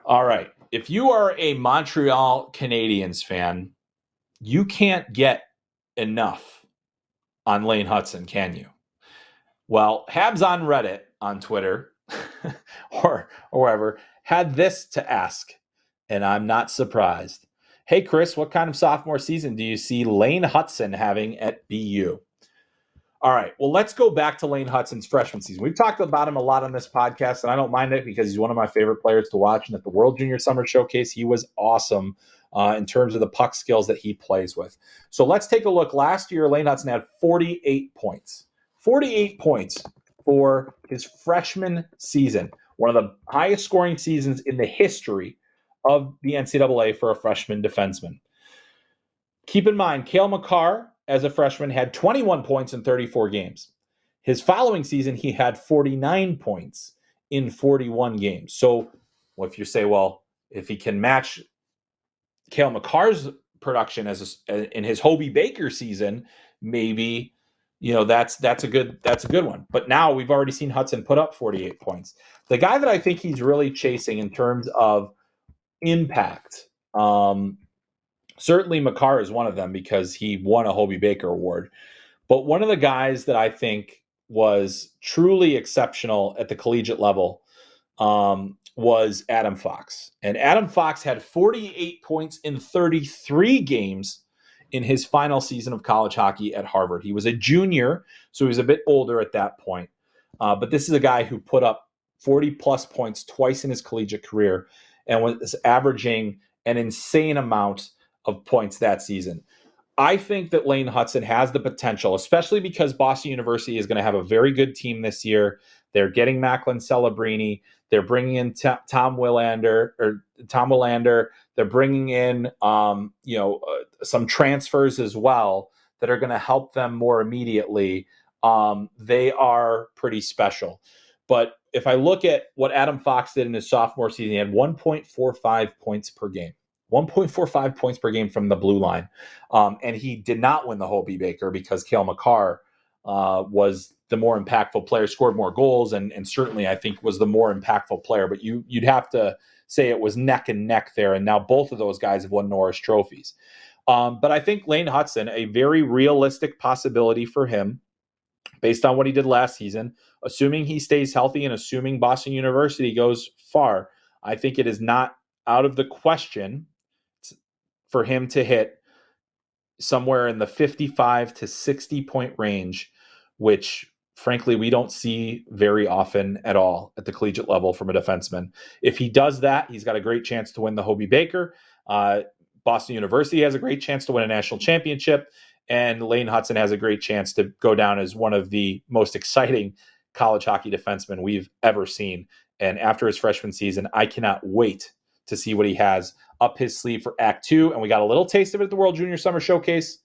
All right. If you are a Montreal Canadiens fan, you can't get enough on Lane Hutson, can you? Well, Habs on Reddit, on Twitter, or wherever, had this to ask, and I'm not surprised. Hey, Chris, what kind of sophomore season do you see Lane Hutson having at BU? All right, well, let's go back to Lane Hutson's freshman season. We've talked about him a lot on this podcast, and I don't mind it because he's one of my favorite players to watch. And at the World Junior Summer Showcase, he was awesome in terms of the puck skills that he plays with. So let's take a look. Last year, Lane Hutson had 48 points. 48 points for his freshman season. One of the highest scoring seasons in the history of the NCAA for a freshman defenseman. Keep in mind, Cale Makar, as a freshman, had 21 points in 34 games. His following season, he had 49 points in 41 games. So if you say, well, if he can match Cale Makar's production in his Hobie Baker season, maybe that's a good one. But now we've already seen Hutson put up 48 points. The guy that I think he's really chasing in terms of impact, certainly Makar is one of them because he won a Hobie Baker award. But one of the guys that I think was truly exceptional at the collegiate level was Adam Fox. And Adam Fox had 48 points in 33 games in his final season of college hockey at Harvard. He was a junior, so he was a bit older at that point. But this is a guy who put up 40-plus points twice in his collegiate career and was averaging an insane amount of points that season. I think that Lane Hutson has the potential, especially because Boston University is going to have a very good team this year. They're getting Macklin Celebrini. They're bringing in Tom Willander. They're bringing in, some transfers as well that are going to help them more immediately. They are pretty special. But if I look at what Adam Fox did in his sophomore season, he had 1.45 points per game. 1.45 points per game from the blue line. And he did not win the Hobie Baker because Cale Makar was the more impactful player, scored more goals, and certainly I think was the more impactful player. But you'd have to say it was neck and neck there, and now both of those guys have won Norris trophies. But I think Lane Hutson, a very realistic possibility for him, based on what he did last season, assuming he stays healthy and assuming Boston University goes far, I think it is not out of the question for him to hit somewhere in the 55 to 60 point range, which frankly we don't see very often at all at the collegiate level from a defenseman. If he does that, he's got a great chance to win the Hobie Baker. Boston University has a great chance to win a national championship, and Lane Hutson has a great chance to go down as one of the most exciting college hockey defensemen we've ever seen. And after his freshman season, I cannot wait to see what he has up his sleeve for Act 2. And we got a little taste of it at the World Junior Summer Showcase.